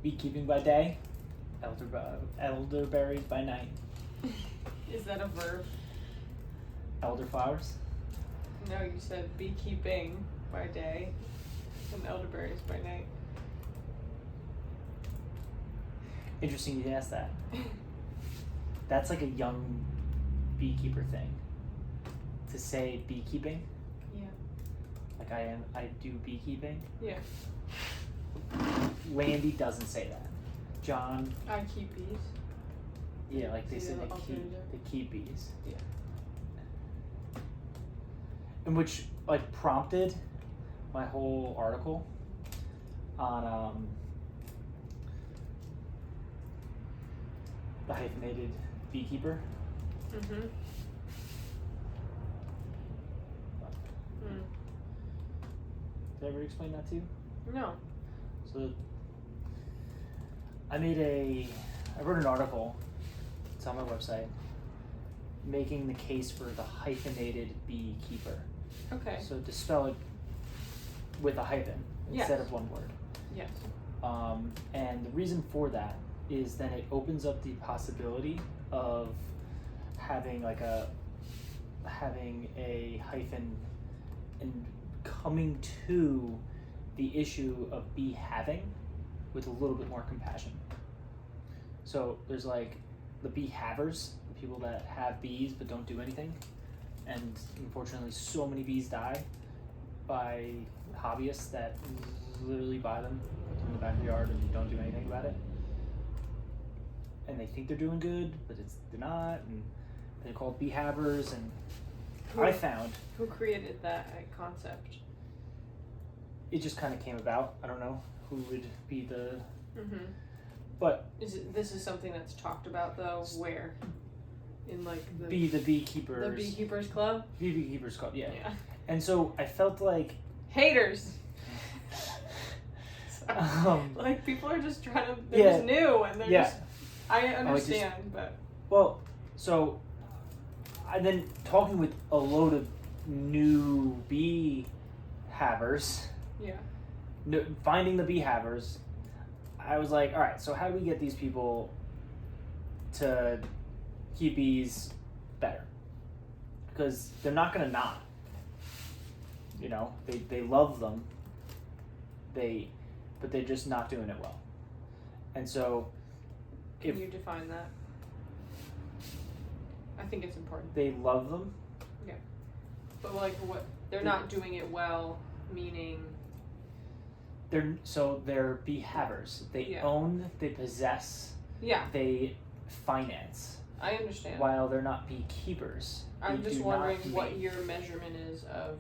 Beekeeping by day, elderberries by night. Is that a verb? Elderflowers. No, you said beekeeping by day and elderberries by night. Interesting you asked that. That's like a young beekeeper thing. To say beekeeping. Yeah. Like I do beekeeping. Yeah. Landy doesn't say that. John. I keep bees. Yeah, like they See say the they alternative? keep bees. Yeah. And which like prompted my whole article on the hyphenated beekeeper. Mm-hmm. Did I ever explain that to you? No. So I wrote an article, it's on my website, making the case for the hyphenated beekeeper. Okay. So to spell it with a hyphen instead Yes. of one word. Yes. And the reason for that is then it opens up the possibility of having a hyphen and coming to the issue of bee having with a little bit more compassion. So there's like the bee havers, the people that have bees but don't do anything, and unfortunately so many bees die by hobbyists that literally buy them, put them in the backyard and don't do anything about it. And they think they're doing good, but they're not, and they're called bee havers. And I found Who created that concept? it just kind of came about. I don't know who would be the, Mm-hmm. but This is something that's talked about though. Where? In like the beekeepers. The beekeepers club. Beekeepers club, yeah. Yeah. And so I felt like Haters. Like people are just trying to. They're just new and they're just. I understand, but. Well, so I've been talking with a load of new bee havers. Yeah. Finding the bee havers. I was like, all right, so how do we get these people to keep bees better? Because they're not going to not. You know, they love them. But they're just not doing it well. And so Can you define that? I think it's important. They love them. Yeah. But like what they're not doing it well, meaning They're bee havers. They own, they possess, they finance. I understand. While they're not beekeepers. I'm just wondering what your measurement is of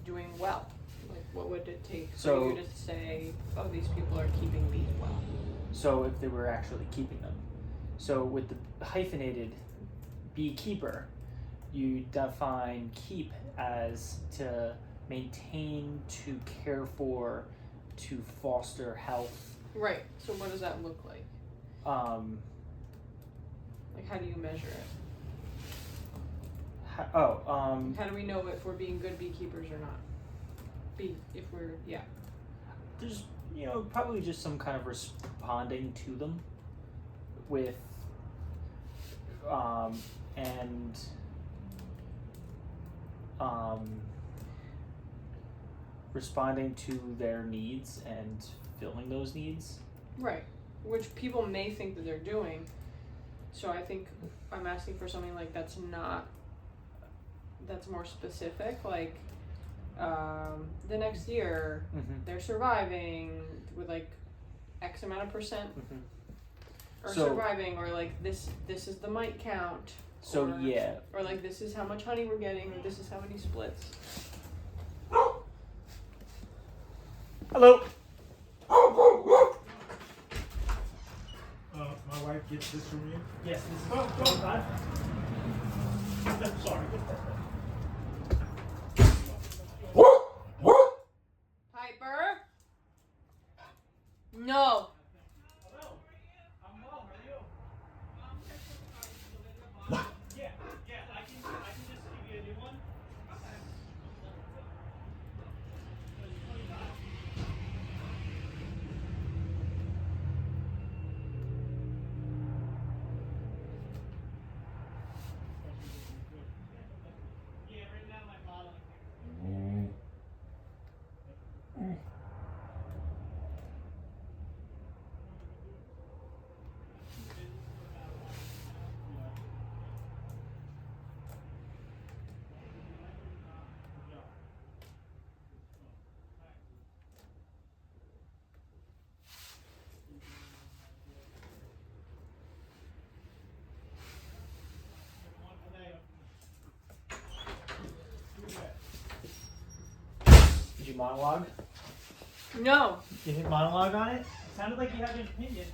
doing well. Like what would it take for you to say, oh, these people are keeping bees well? So if they were actually keeping them. So with the hyphenated beekeeper, you define keep as to maintain, to care for, to foster health. Right. So what does that look like? Like how do you measure it? How do we know if we're being good beekeepers or not? There's, probably just some kind of responding to them with, responding to their needs and filling those needs. Right. Which people may think that they're doing. So I think I'm asking for something like that's more specific, like the next year they're surviving with like X amount of percent or surviving, or like this is the mite count. Or like this is how much honey we're getting, or this is how many splits. Hello. My wife gets this from you? Yes, this is fine. Sorry. Piper? No. I'm well, how are you? Yeah, I can just give you a new one. Did you monologue? No. You hit monologue on it? Sounded like you had an opinion.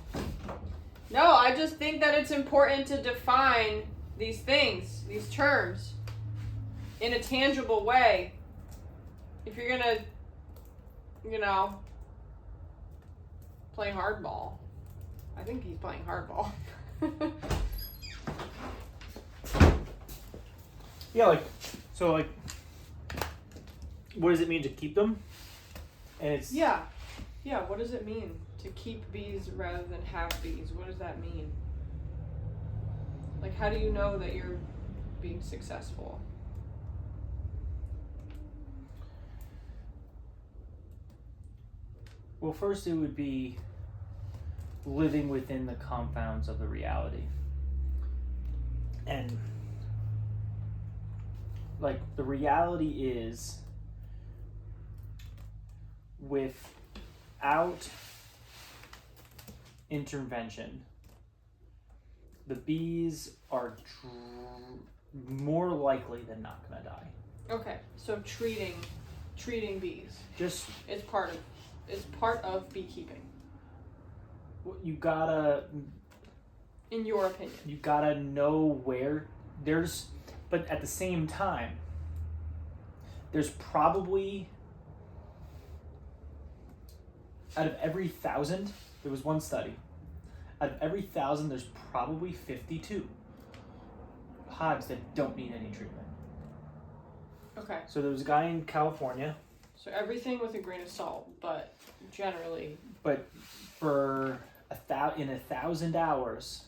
No, I just think that it's important to define these things, these terms, in a tangible way. If you're gonna, play hardball. I think he's playing hardball. Yeah, what does it mean to keep them? And it's Yeah, what does it mean to keep bees rather than have bees? What does that mean? Like, how do you know that you're being successful? Well, first it would be living within the confines of the reality. And like the reality is without intervention, the bees are more likely than not going to die. Okay, so treating bees Just is part of beekeeping, you gotta, in your opinion. you gotta know where there's, but at the same time, there's probably, out of every 1,000, there was one study, out of every 1,000, there's probably 52 hives that don't need any treatment. Okay, So there was a guy in California, so everything with a grain of salt, but generally. but for 1,000 hours,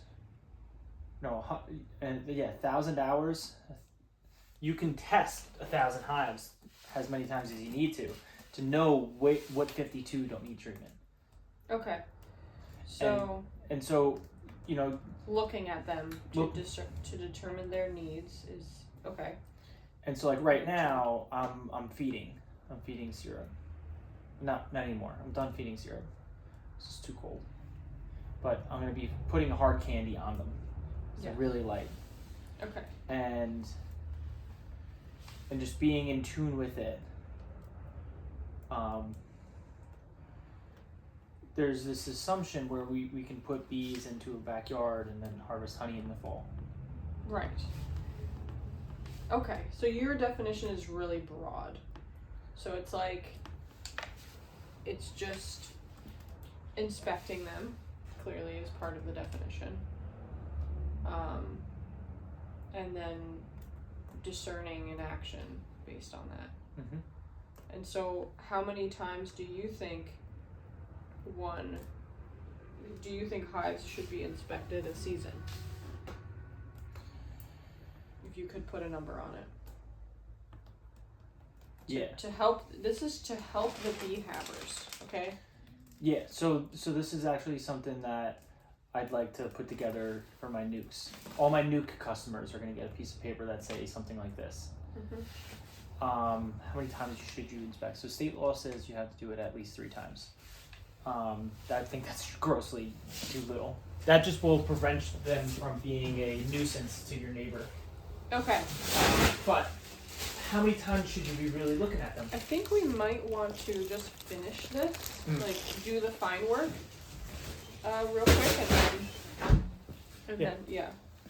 1,000 hours, you can test 1,000 hives as many times as you need to know what 52 don't need treatment. Okay, so And so, looking at them to determine their needs is okay. and so like right now, I'm feeding syrup. Not anymore. I'm done feeding syrup. It's just too cold. But I'm gonna be putting hard candy on them. So really light. Okay. And just being in tune with it. There's this assumption where we can put bees into a backyard and then harvest honey in the fall. Right. Okay, so your definition is really broad. So it's like, it's just inspecting them, clearly is part of the definition. And then discerning an action based on that. Mm-hmm. And so how many times do you think hives should be inspected a season? If you could put a number on it. To help, this is to help the bee havers, okay? Yeah, so this is actually something that I'd like to put together for my nukes. All my nuke customers are going to get a piece of paper that says something like this. Mm-hmm. How many times should you inspect? So state law says you have to do it at least 3 times. I think that's grossly too little. That just will prevent them from being a nuisance to your neighbor. Okay. But how many times should you be really looking at them? I think we might want to just finish this, like do the fine work real quick,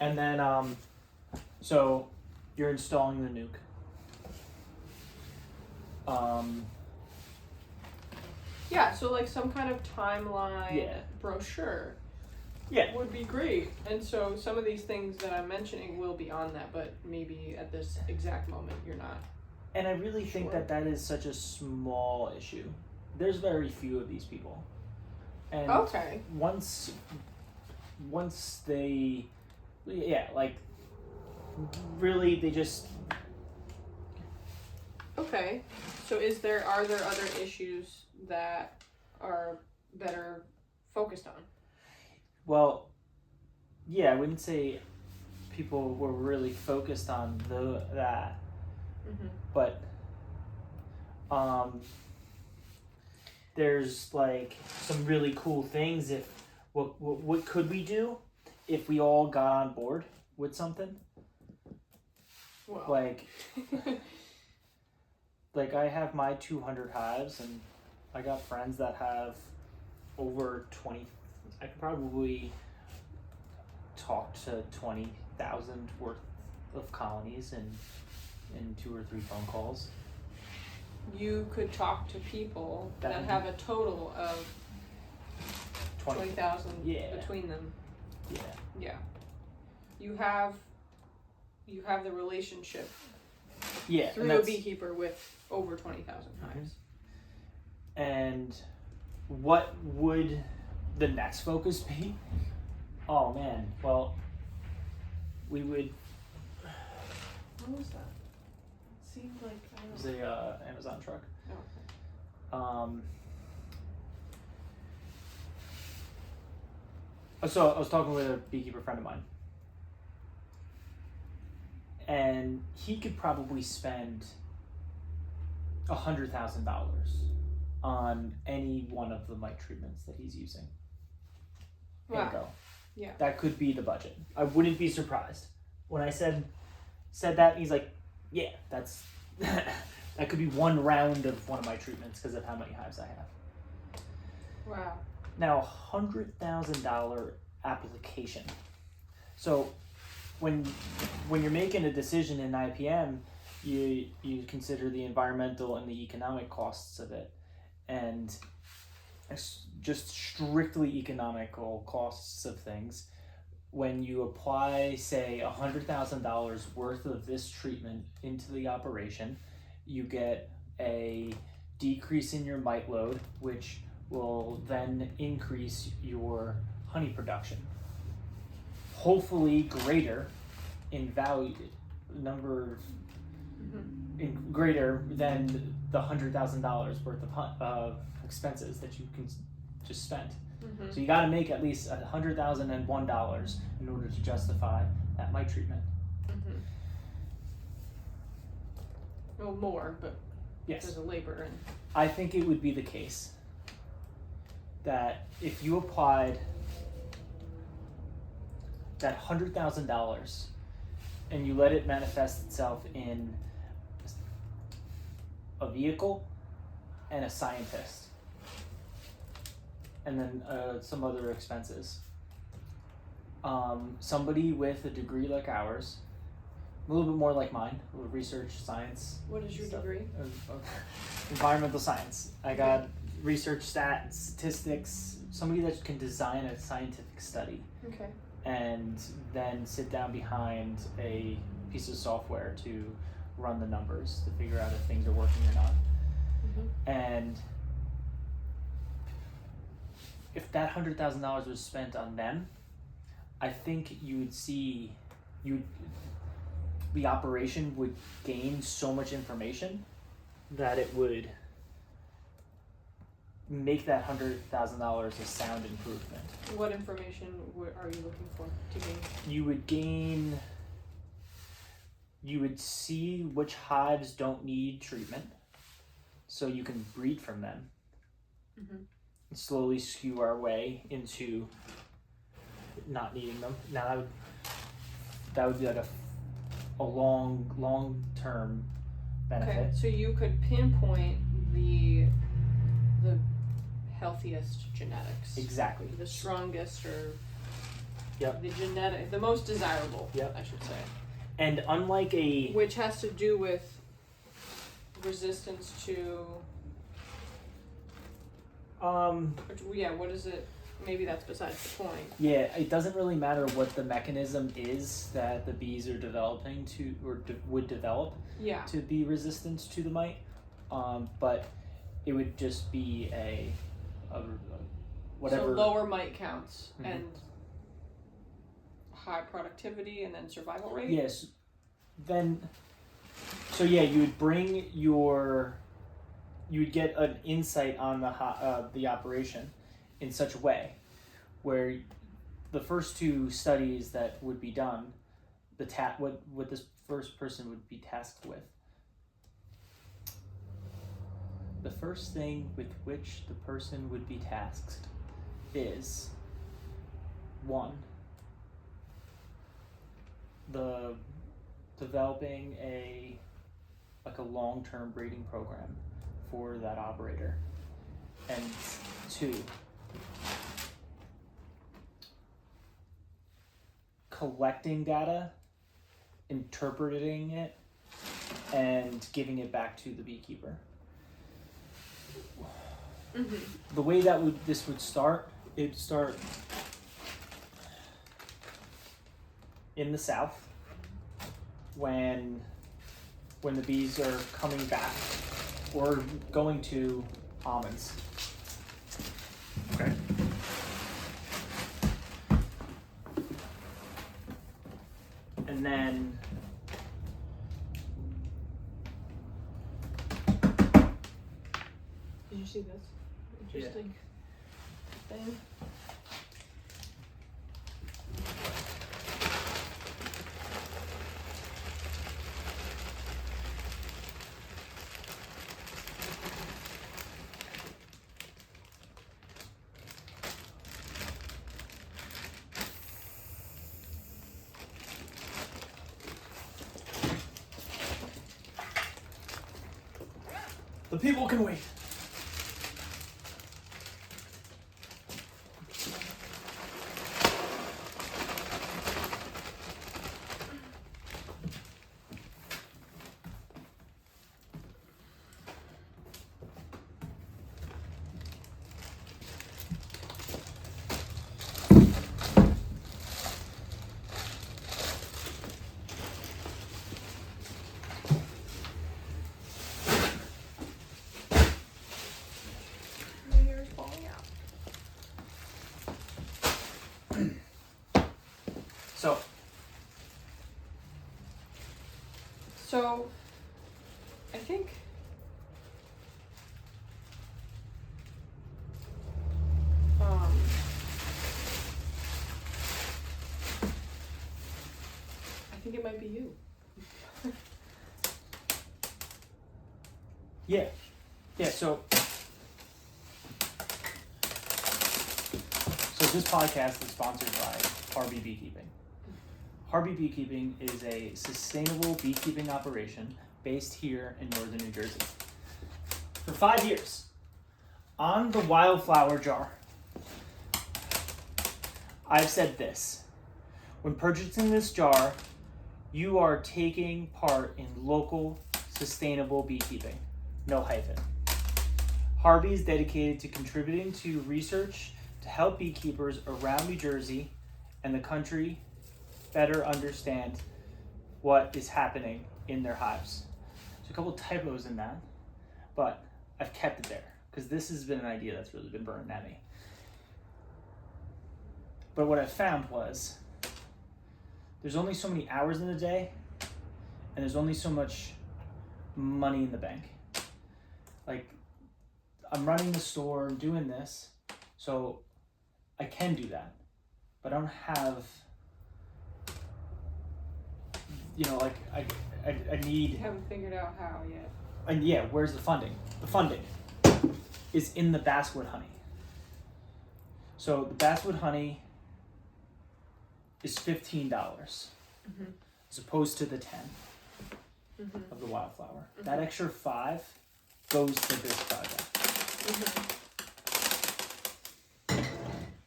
And then, so you're installing the nuke. Yeah, so like some kind of timeline brochure would be great. And so some of these things that I'm mentioning will be on that, but maybe at this exact moment you're not. And I really think that is such a small issue. There's very few of these people. And once they, really they just. Okay, so are there other issues that are better focused on? Well, yeah, I wouldn't say people were really focused on that, but there's like some really cool things. If what could we do if we all got on board with something? Well. Like like I have my 200 hives, and I got friends that have over 20. I could probably talk to 20,000 worth of colonies in 2 or 3 phone calls. You could talk to people that have a total of 20,000 between them. Yeah. Yeah. You have the relationship through a beekeeper with over 20,000 hives. And what would the next focus be? Oh man, well, we would. What was that? It seemed like It was a Amazon truck. Oh, okay. So I was talking with a beekeeper friend of mine, and he could probably spend $100,000 on any one of the mite treatments that he's using. Here we go. Yeah. That could be the budget. I wouldn't be surprised. When I said that, he's like, yeah, that's that could be one round of one of my treatments because of how many hives I have. Wow. Now, $100,000 application. So when you're making a decision in IPM, you consider the environmental and the economic costs of it, and just strictly economical costs of things. When you apply, say, $100,000 worth of this treatment into the operation, you get a decrease in your mite load, which will then increase your honey production. Hopefully greater in value, greater than the $100,000 worth of expenses that you can just spend. So you got to make at least $100,001 in order to justify that mite treatment. Well, more, but yes, because of labor and. I think it would be the case that if you applied that $100,000 and you let it manifest itself in a vehicle and a scientist, and then some other expenses, somebody with a degree like ours, a little bit more like mine, research, science. What is your degree? Environmental science. I got research, stats, statistics, somebody that can design a scientific study. Okay. And then sit down behind a piece of software to run the numbers to figure out if things are working or not. And if that $100,000 was spent on them, I think you would see the operation would gain so much information that it would make that $100,000 a sound improvement. What information are you looking for to gain? You would see which hives don't need treatment, so you can breed from them. And slowly skew our way into not needing them. Now that would be like a long term benefit. Okay, so you could pinpoint the healthiest genetics. Exactly. The strongest, or Yep. The most desirable. Yep. I should say. And unlike which has to do with resistance to. What is it? Maybe that's besides the point. Yeah, it doesn't really matter what the mechanism is that the bees are developing to, or would develop to be resistant to the mite, but it would just be a whatever. So lower mite counts and high productivity, and then survival rate. Yes, then. So yeah, you would get an insight on the operation in such a way where the first 2 studies that would be done, what this first person would be tasked with. The first thing with which the person would be tasked is 1, the developing a long-term breeding program for that operator. And 2, collecting data, interpreting it, and giving it back to the beekeeper. Mm-hmm. The way this would start, it'd start in the south when the bees are coming back or going to almonds. Okay. And then Did you see this? Interesting thing. the people can wait. My hair is falling out. So, I think it might be you. Yeah. So this podcast is sponsored by Harvey Beekeeping. Harvey Beekeeping is a sustainable beekeeping operation based here in northern New Jersey. For 5 years, on the wildflower jar, I've said this: when purchasing this jar, you are taking part in local, sustainable beekeeping. No hyphen. Harvey is dedicated to contributing to research to help beekeepers around New Jersey and the country better understand what is happening in their hives. There's a couple typos in that, but I've kept it there because this has been an idea that's really been burning at me. But what I found was there's only so many hours in the day and there's only so much money in the bank. Like, I'm running the store, I'm doing this, so I can do that, but I don't have, like I need. You haven't figured out how yet. And yeah, where's the funding? The funding is in the basswood honey. So the basswood honey is $15 as opposed to the 10 of the wildflower. That extra 5 goes to this project.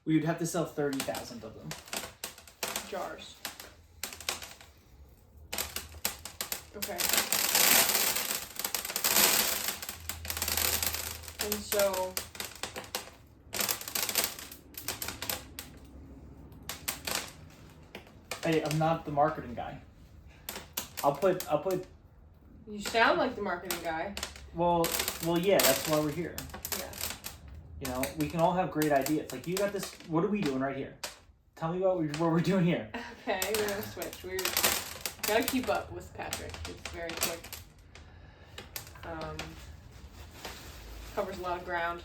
We would have to sell 30,000 of them. Jars. Okay. And so Hey, I'm not the marketing guy. I'll put you sound like the marketing guy. well yeah, that's why we're here. Yeah. We can all have great ideas. Like, you got this. What are we doing right here? Tell me about what we're doing here. Okay, we're gonna switch. We're gotta keep up with Patrick. It's very quick. Covers a lot of ground.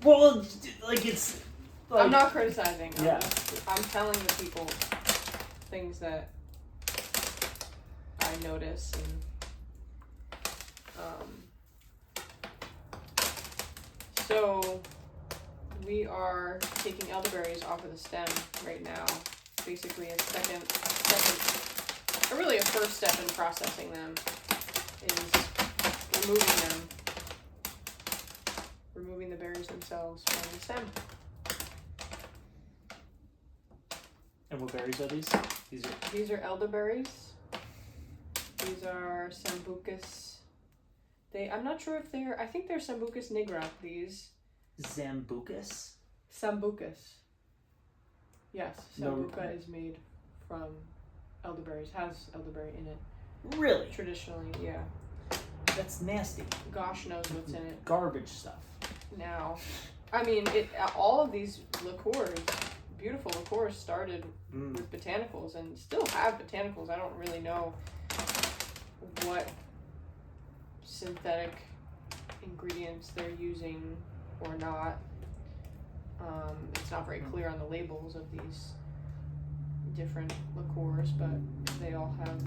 Well, like, it's. Like, I'm not criticizing. Yeah. I'm telling the people things that I notice and so we are taking elderberries off of the stem right now. Basically a really a first step in processing them is removing the berries themselves from the stem. And what berries are these? These are elderberries. These are Sambucus. I'm not sure if I think they're Sambucus nigra, these. Zambucus? Sambucus. Yes, Sambuca No. is made from elderberries, has elderberry in it. Really? Traditionally, yeah. That's nasty. Gosh knows what's in it. Garbage stuff. Now, I mean, all of these liqueurs, beautiful liqueurs, started with botanicals and still have botanicals. I don't really know what synthetic ingredients they're using or not. It's not very clear on the labels of these different liqueurs, but they all have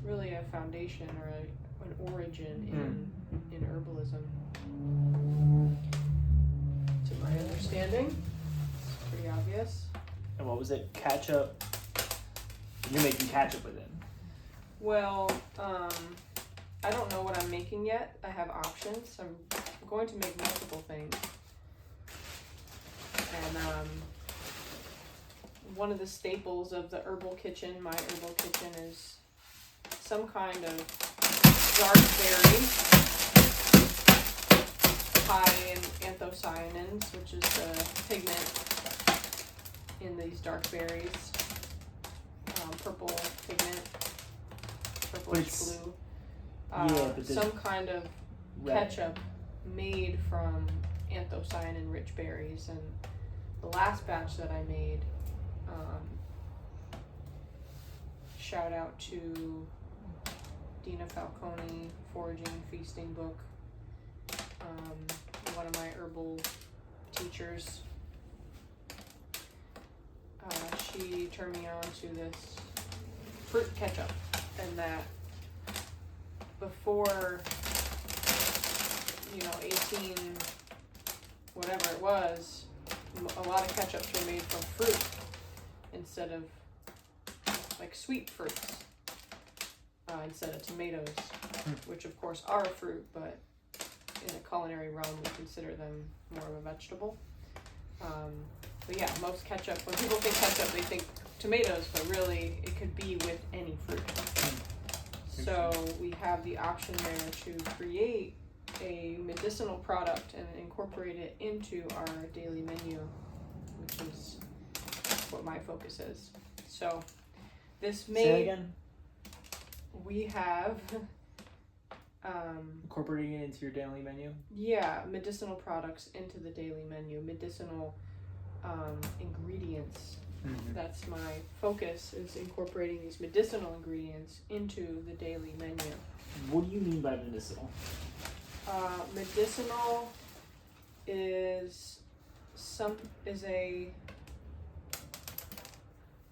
really a foundation or an origin in herbalism. To my understanding, it's pretty obvious. And what was it? Ketchup? You're making ketchup with it. Well, I don't know what I'm making yet. I have options. I'm going to make multiple things. And one of the staples of the herbal kitchen, my herbal kitchen, is some kind of dark berry high in anthocyanins, which is the pigment in these dark berries. Purple pigment, purplish blue. But some kind of ketchup made from anthocyanin-rich berries, and the last batch that I made, shout out to Dina Falcone, Foraging and Feasting book, one of my herbal teachers. She turned me on to this fruit ketchup, and that before 18 whatever it was, a lot of ketchups were made from fruit instead of like sweet fruits, instead of tomatoes, which of course are a fruit, but in the culinary realm we consider them more of a vegetable. But yeah, most ketchup, when people think ketchup, they think tomatoes, but really it could be with any fruit. So we have the option there to create a medicinal product and incorporate it into our daily menu, which is what my focus is. So this made... Say again? We have... incorporating it into your daily menu? Yeah, medicinal products into the daily menu. Medicinal ingredients. That's my focus, is incorporating these medicinal ingredients into the daily menu. What do you mean by medicinal? Medicinal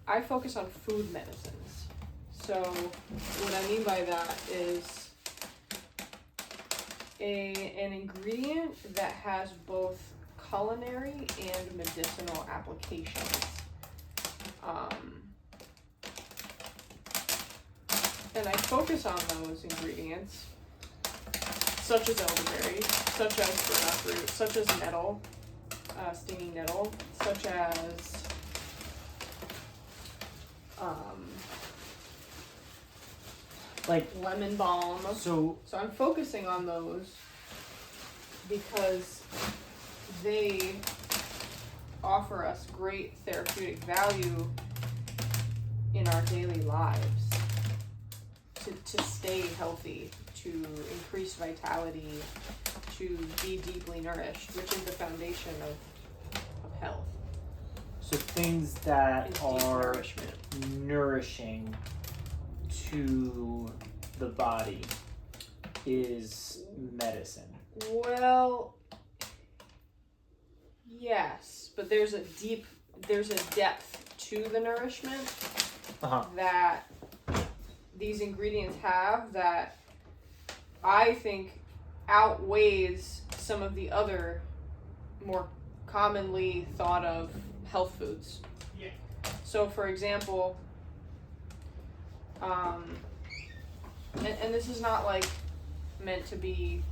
I focus on food medicines. So what I mean by that is an ingredient that has both culinary and medicinal applications. And I focus on those ingredients, such as elderberries, such as burdock root, such as nettle, stinging nettle, such as like lemon balm. So I'm focusing on those because they offer us great therapeutic value in our daily lives to stay healthy, to increase vitality, to be deeply nourished, which is the foundation of health. So things that are nourishing to the body is medicine. Well, yes, but there's a depth to the nourishment that these ingredients have that I think outweighs some of the other more commonly thought of health foods. Yeah. So for example, and this is not like meant to be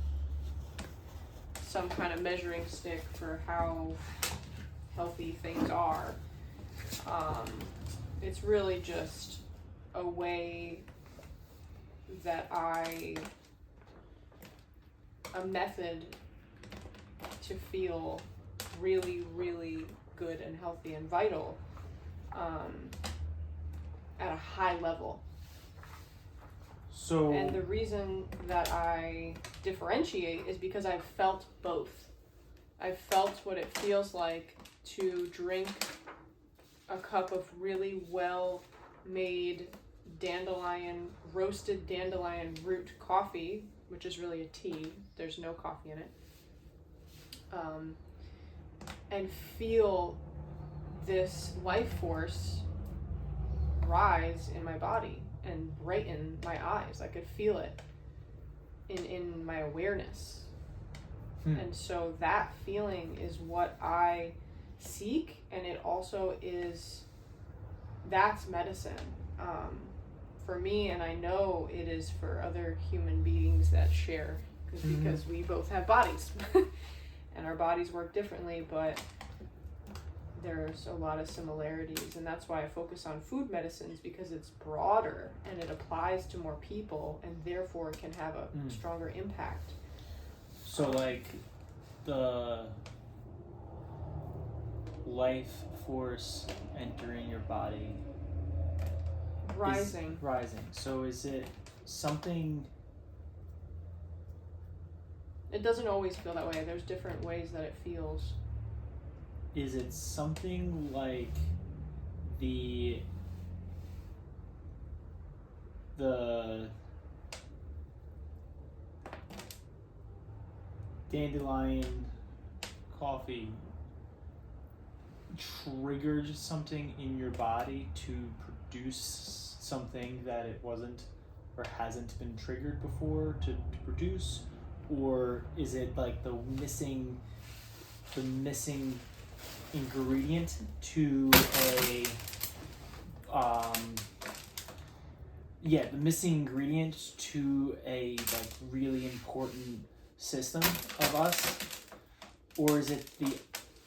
some kind of measuring stick for how healthy things are. It's really just a way that a method to feel really, really good and healthy and vital at a high level. So, and the reason that I differentiate is because I've felt both. I've felt what it feels like to drink a cup of really well made roasted dandelion root coffee, which is really a tea, there's no coffee in it, and feel this life force rise in my body and brighten my eyes. I could feel it in my awareness. And so that feeling is what I seek, and it also that's medicine for me, and I know it is for other human beings that share, because we both have bodies and our bodies work differently, but there's a lot of similarities, and that's why I focus on food medicines, because it's broader and it applies to more people, and therefore it can have a stronger impact. So like the life force entering your body Rising. So is it something? It doesn't always feel that way. There's different ways that it feels. Is it something like the dandelion coffee triggered something in your body to produce something that it wasn't or hasn't been triggered before to produce? Or is it like the missing ingredient to the missing ingredient to a like really important system of us? Or is it the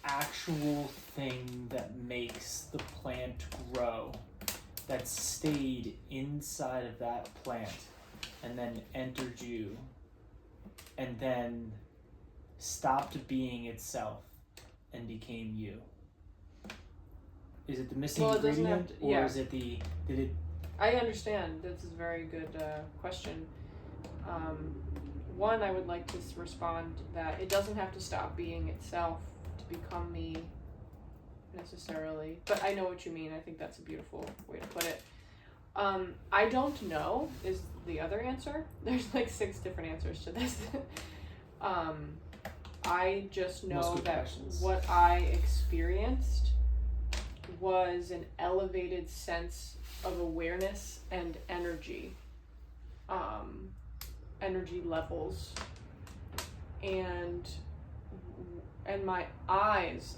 actual thing that makes the plant grow, that stayed inside of that plant and then entered you and then stopped being itself and became you? Is it the missing ingredient, or is it I understand. This is a very good question. One, I would like to respond that it doesn't have to stop being itself to become me necessarily, but I know what you mean. I think that's a beautiful way to put it. I don't know is the other answer. There's like 6 different answers to this. I just know that what I experienced was an elevated sense of awareness and energy levels, and my eyes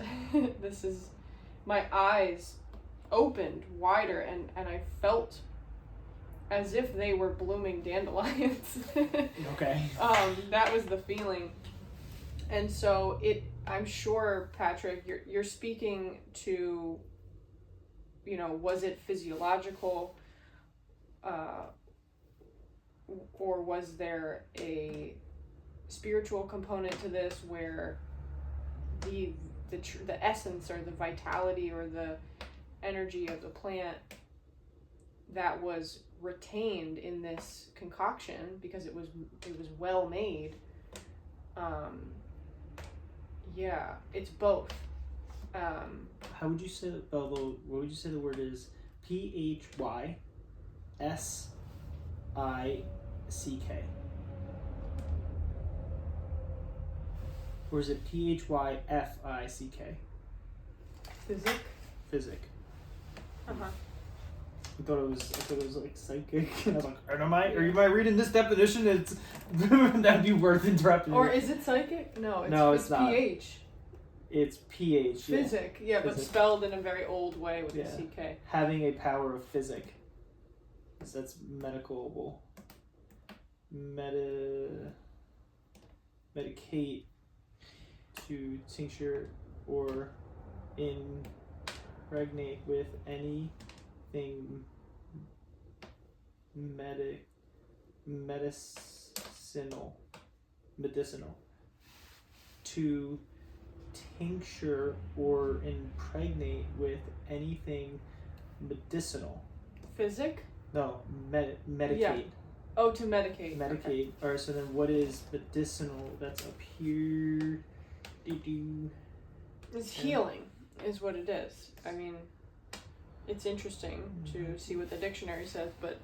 my eyes opened wider, and I felt as if they were blooming dandelions. Okay. That was the feeling. And so I'm sure, Patrick, you're speaking to, was it physiological, or was there a spiritual component to this, where the essence or the vitality or the energy of the plant that was retained in this concoction because it was well made? Yeah, it's both. How would you say that, what would you say the word is? PHYSICK. Or is it PHYFICK? Physic. Uh-huh. I thought it was like psychic. And I was like, am I reading this definition? It's that'd be worth interrupting. Or is it psychic? No, it's not. PH. It's PH. Physic, yeah, but spelled in a very old way with a CK. Having a power of physic. So that's medical. medicate, to tincture or impregnate with anything medicinal, to tincture or impregnate with anything medicinal. Physic? No, medicate. Yeah. Oh, to medicate. Medicate. Okay. Alright, so then what is medicinal? That's up here. It's healing, is what it is. I mean, it's interesting to see what the dictionary says, but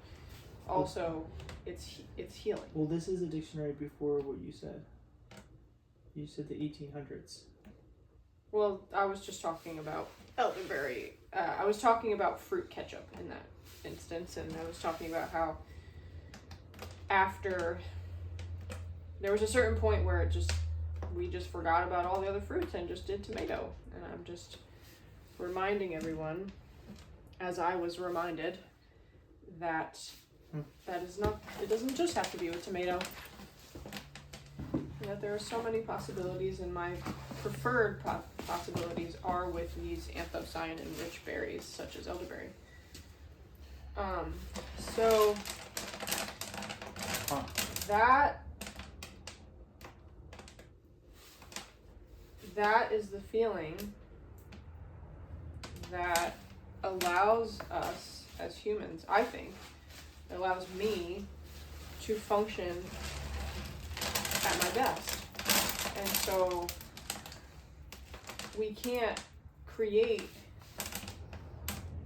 also it's healing. Well, this is a dictionary before what you said. You said the 1800s. Well, I was just talking about elderberry. I was talking about fruit ketchup in that instance, and I was talking about how after there was a certain point where we just forgot about all the other fruits and just did tomato. And I'm just reminding everyone, as I was reminded, that that is not, it doesn't just have to be with tomato. And that there are so many possibilities, and my preferred possibilities are with these anthocyanin-rich berries, such as elderberry. So that is the feeling that allows us as humans, I think, allows me to function at my best. And so we can't create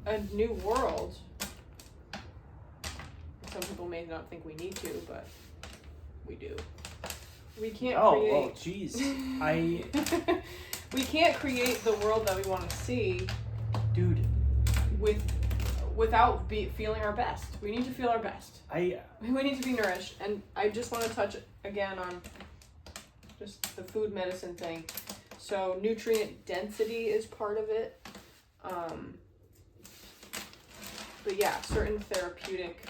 a new world. Some people may not think we need to, but we do. We can't create... Oh, jeez. We can't create the world that we want to see, Dude. without feeling our best. We need to feel our best. We need to be nourished. And I just want to touch again on just the food medicine thing. So nutrient density is part of it. But yeah, certain therapeutic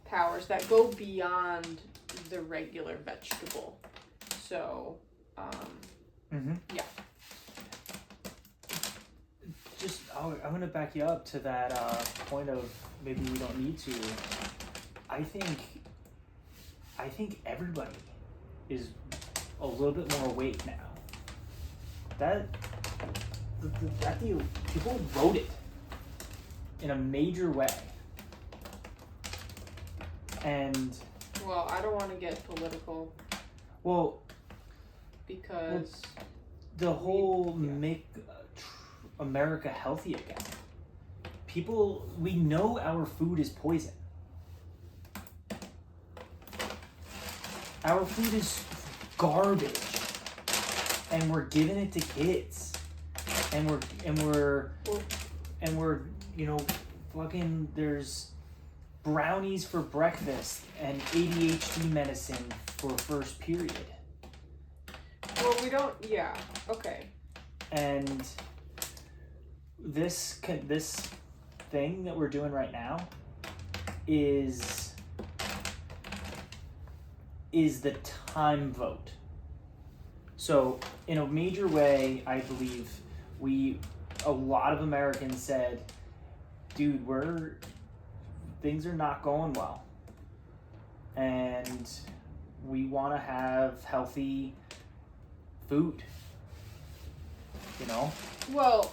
powers that go beyond the regular vegetable. So, yeah. Just, I'm going to back you up to that point of maybe we don't need to. I think everybody is a little bit more awake now. That deal, people wrote it in a major way. And... Well, I don't want to get political. Well... Because... the whole make America healthy again. People, we know our food is poison. Our food is garbage, and we're giving it to kids, and we're you know, fucking, there's brownies for breakfast and ADHD medicine for first period. Well, we don't. Yeah. Okay. And this thing that we're doing right now is the time vote. So in a major way, I believe a lot of Americans said, dude, things are not going well. And we want to have healthy food. You know? Well,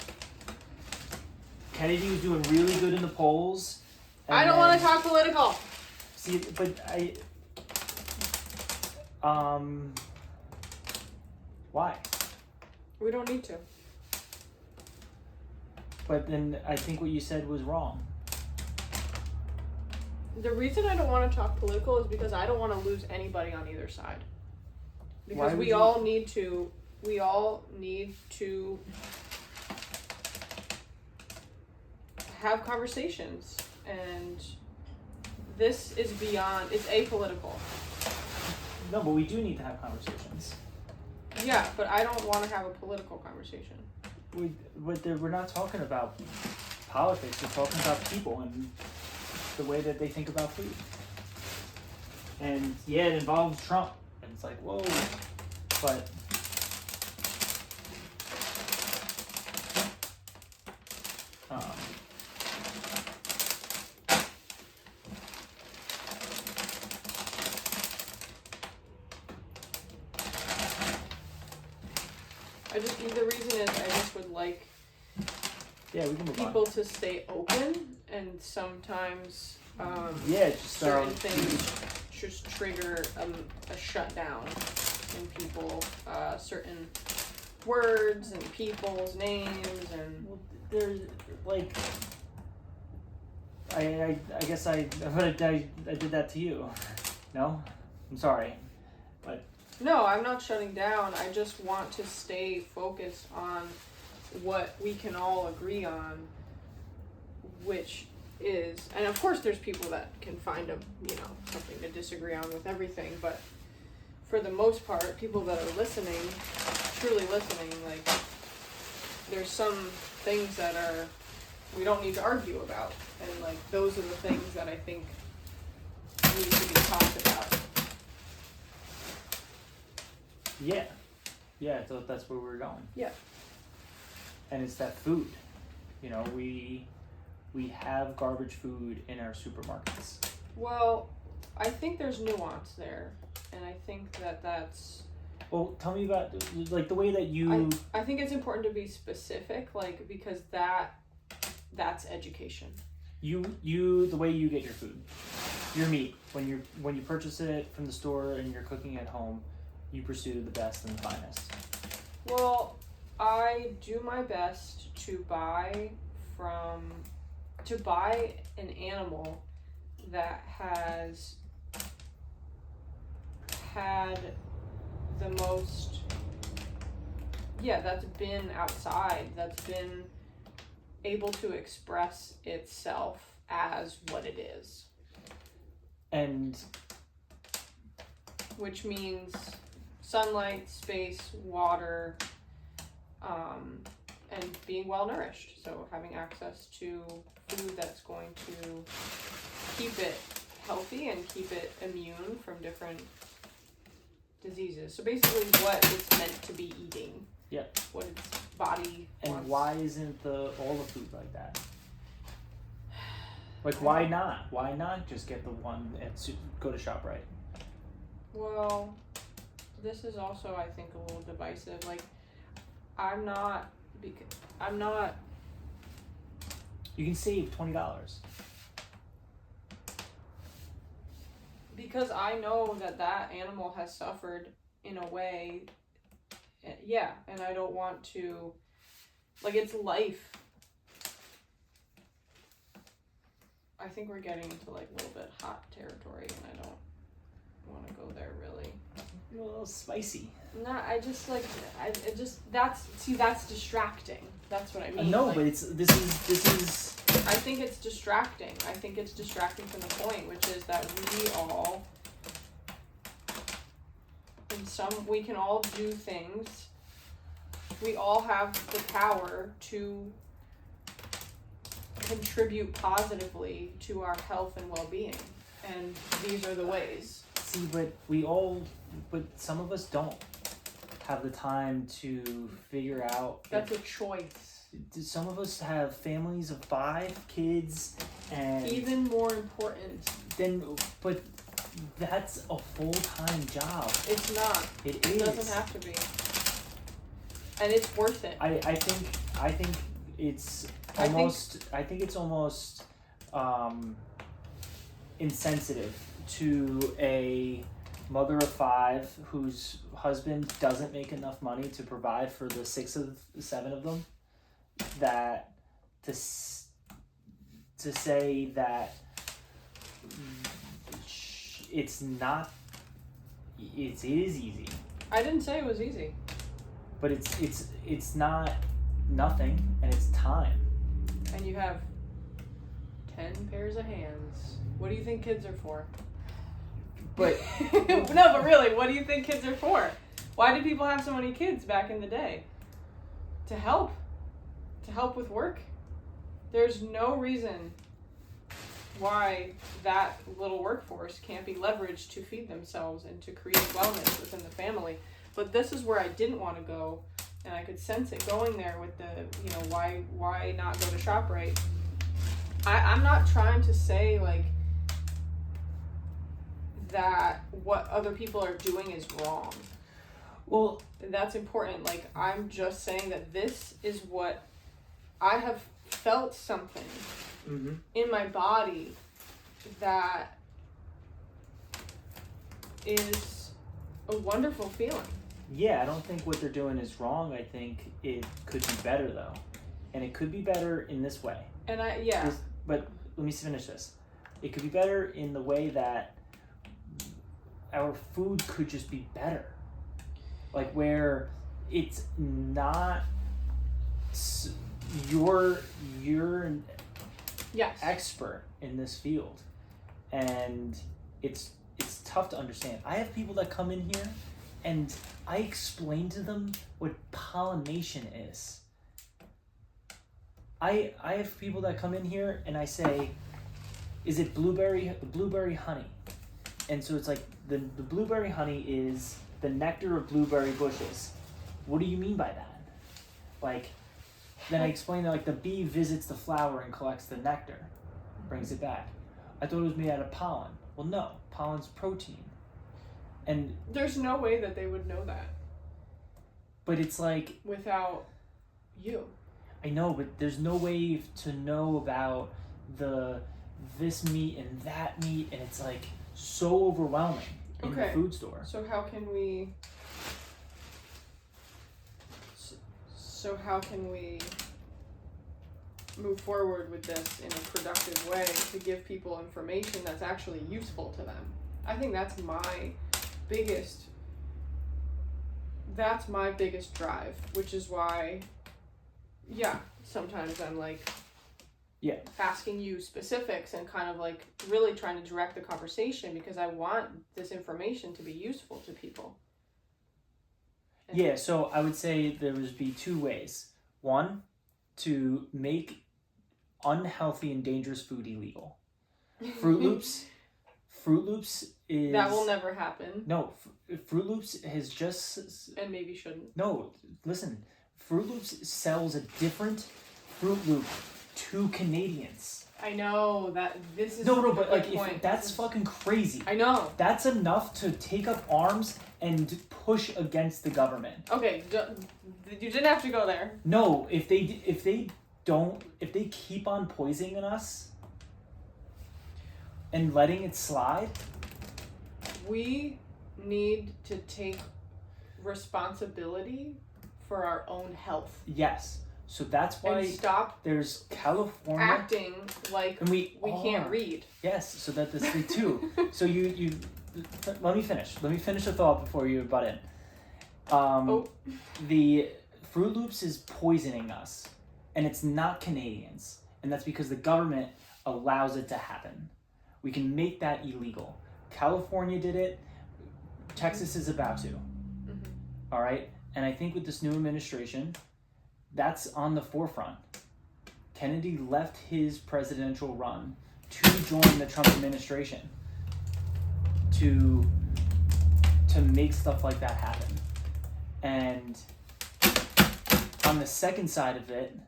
Kennedy was doing really good in the polls. I don't want to talk political. See, but why? We don't need to. But then I think what you said was wrong. The reason I don't want to talk political is because I don't want to lose anybody on either side. Because we all need to have conversations, and this is beyond, it's apolitical. No, but we do need to have conversations. Yeah, but I don't want to have a political conversation. We're not talking about politics, we're talking about people and the way that they think about food. And yeah, it involves Trump, and it's like, whoa. But the reason is I just would like we can move people to stay open, and sometimes just certain things just trigger a shutdown in people, certain words and people's names, and there's like I guess I did that to you. No, I'm sorry, but no, I'm not shutting down. I just want to stay focused on what we can all agree on, which is, and of course there's people that can find something to disagree on with everything, but for the most part, people that are listening, truly listening, like, there's some things that we don't need to argue about, and like those are the things that I think need to be talked about. So that's where we're going. Yeah. And it's that food. We have garbage food in our supermarkets. Well, I think there's nuance there, and I think that's... Well, tell me about, like, the way that you... I think it's important to be specific, like, because that's education. The way you get your food, your meat, when you purchase it from the store and you're cooking at home, you pursue the best and the finest. Well, I do my best to buy an animal that has had the most, that's been outside, that's been able to express itself as what it is. And which means sunlight, space, water, and being well nourished. So having access to food that's going to keep it healthy and keep it immune from different diseases. So basically what it's meant to be eating. Yeah. What its body wants. And why isn't all the food like that? Like, why not? Why not just get the one at go to ShopRite? Well, this is also, I think, a little divisive. Like, I'm not. You can save $20. Because I know that animal has suffered in a way. Yeah, and I don't want to. Like, it's life. I think we're getting into, like, a little bit hot territory, and I don't want to go there, really. A little spicy. No, that's distracting. That's what I mean. No, like, but this is. I think it's distracting. I think it's distracting from the point, which is that we can all do things. We all have the power to contribute positively to our health and well-being, and these are the ways. See, but some of us don't have the time to figure out. That's a choice. Some of us have families of 5 kids, and even more important. But that's a full-time job. It's not. It is. It doesn't have to be. And it's worth it. I think it's almost insensitive to a mother of 5 whose husband doesn't make enough money to provide for the 7 of them, that to say that it's not, it is easy. I didn't say it was easy. But it's not nothing, and it's time. And you have 10 pairs of hands. What do you think kids are for? But no, but really, what do you think kids are for? Why did people have so many kids back in the day? To help with work. There's no reason why that little workforce can't be leveraged to feed themselves and to create wellness within the family. But this is where I didn't want to go, and I could sense it going there with the, you know, why not go to ShopRite? I'm not trying to say, like, that what other people are doing is wrong. Well, that's important. Like, I'm just saying that this is what I have felt something in my body that is a wonderful feeling. Yeah, I don't think what they're doing is wrong. I think it could be better, though. And it could be better in this way. And But let me finish this. It could be better in the way that our food could just be better. Like, where it's not you're an expert in this field, and it's tough to understand. I have people that come in here and I explain to them what pollination is. I have people that come in here and I say, is it blueberry honey? And so it's like the blueberry honey is the nectar of blueberry bushes. What do you mean by that? Like, then I explain that, like, the bee visits the flower and collects the nectar, brings it back. I thought it was made out of pollen. Well, no, pollen's protein. And there's no way that they would know that. But it's like, without you. I know, but there's no way to know about this meat and that meat, and it's like so overwhelming in the food store. So how can we move forward with this in a productive way to give people information that's actually useful to them? I think that's my biggest drive, which is why, sometimes I'm like, asking you specifics and kind of like really trying to direct the conversation because I want this information to be useful to people. So I would say there would be two ways. One, to make unhealthy and dangerous food illegal. Fruit Loops is... That will never happen. No, Fruit Loops has just... And maybe shouldn't. No, listen. Fruit Loops sells a different Fruit Loop to Canadians. I know that this is but like if that's fucking crazy. I know. That's enough to take up arms and push against the government. Okay, you didn't have to go there. No, if they keep on poisoning us and letting it slide, we need to take responsibility for our own health. Yes. So that's why and stop there's California acting like and we can't read. Yes, so that this thing too. So you let me finish. Let me finish the thought before you butt in. The Fruit Loops is poisoning us, and it's not Canadians, and that's because the government allows it to happen. We can make that illegal. California did it. Texas is about to. All right, and I think with this new administration, that's on the forefront. Kennedy left his presidential run to join the Trump administration to make stuff like that happen. And on the second side of it,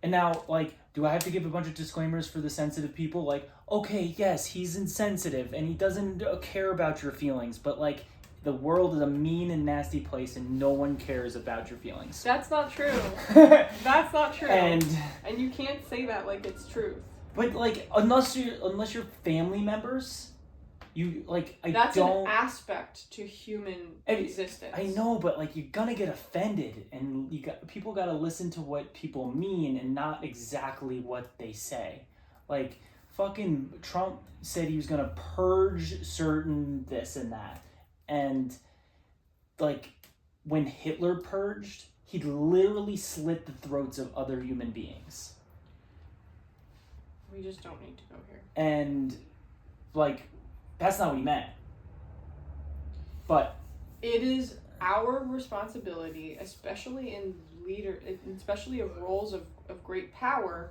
and now, like, do I have to give a bunch of disclaimers for the sensitive people? Like, okay, yes, he's insensitive and he doesn't care about your feelings, but like, the world is a mean and nasty place and no one cares about your feelings. That's not true. That's not true. And you can't say that like it's truth. But like, unless you're family members, you like That's an aspect to human existence. I know, but like you're gonna get offended, and people gotta listen to what people mean and not exactly what they say. Like fucking Trump said he was gonna purge certain this and that. And like when Hitler purged, he literally slit the throats of other human beings. We just don't need to go here. And like that's not what he meant. But it is our responsibility, especially in roles of great power,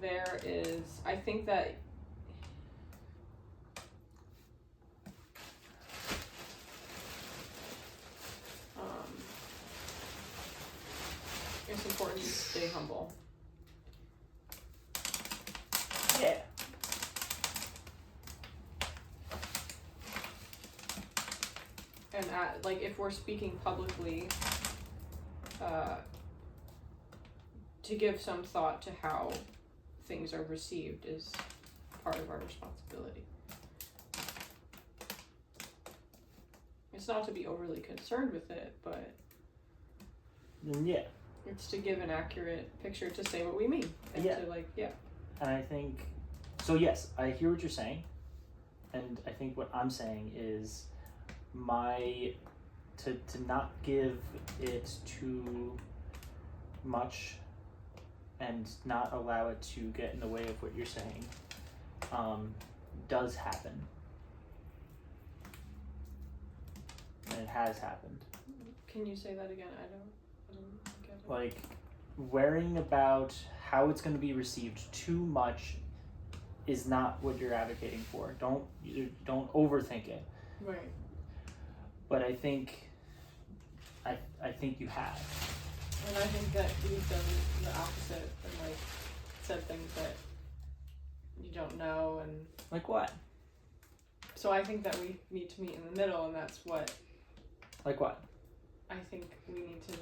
there is, I think that it's important to stay humble. Yeah. And like if we're speaking publicly, to give some thought to how things are received is part of our responsibility. It's not to be overly concerned with it, but Yeah. it's to give an accurate picture, to say what we mean, and Yeah. to like, yeah. And I think, so yes, I hear what you're saying, and I think what I'm saying is to not give it too much and not allow it to get in the way of what you're saying does happen. And it has happened. Can you say that again? I don't get it. Like, worrying about how it's going to be received too much is not what you're advocating for. Don't overthink it. Right. But I think you have. And I think that you've done the opposite and like said things that you don't know, and Like what? so I think that we need to meet in the middle, and that's what Like what? I think we need to.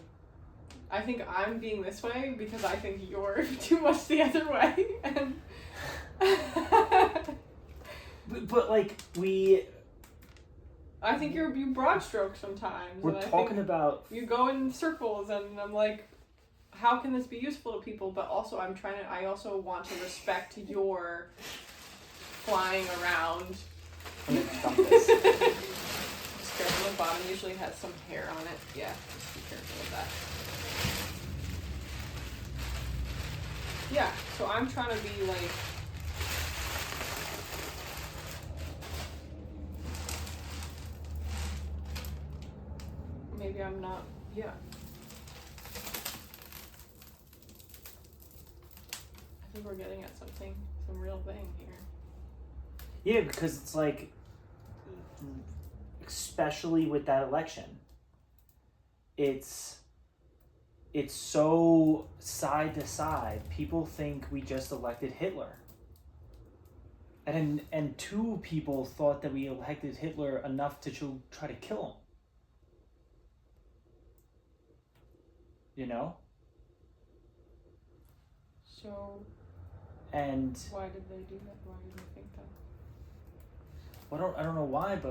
I think I'm being this way because I think you're too much the other way, and But like I think you broad stroke sometimes. we're and I talking think about you go in circles, and I'm like, how can this be useful to people? But also, I also want to respect your flying around. I'm gonna dump this. Just careful, the bottom usually has some hair on it. Yeah, just be careful with that. Yeah, so I'm trying to be like, maybe I'm not, yeah. I think we're getting at something, some real thing here. Yeah, because it's like, especially with that election, it's so side to side. People think we just elected Hitler. And two people thought that we elected Hitler enough to try to kill him. You know? So, And why did they do that? Why did they think that? I don't know why, but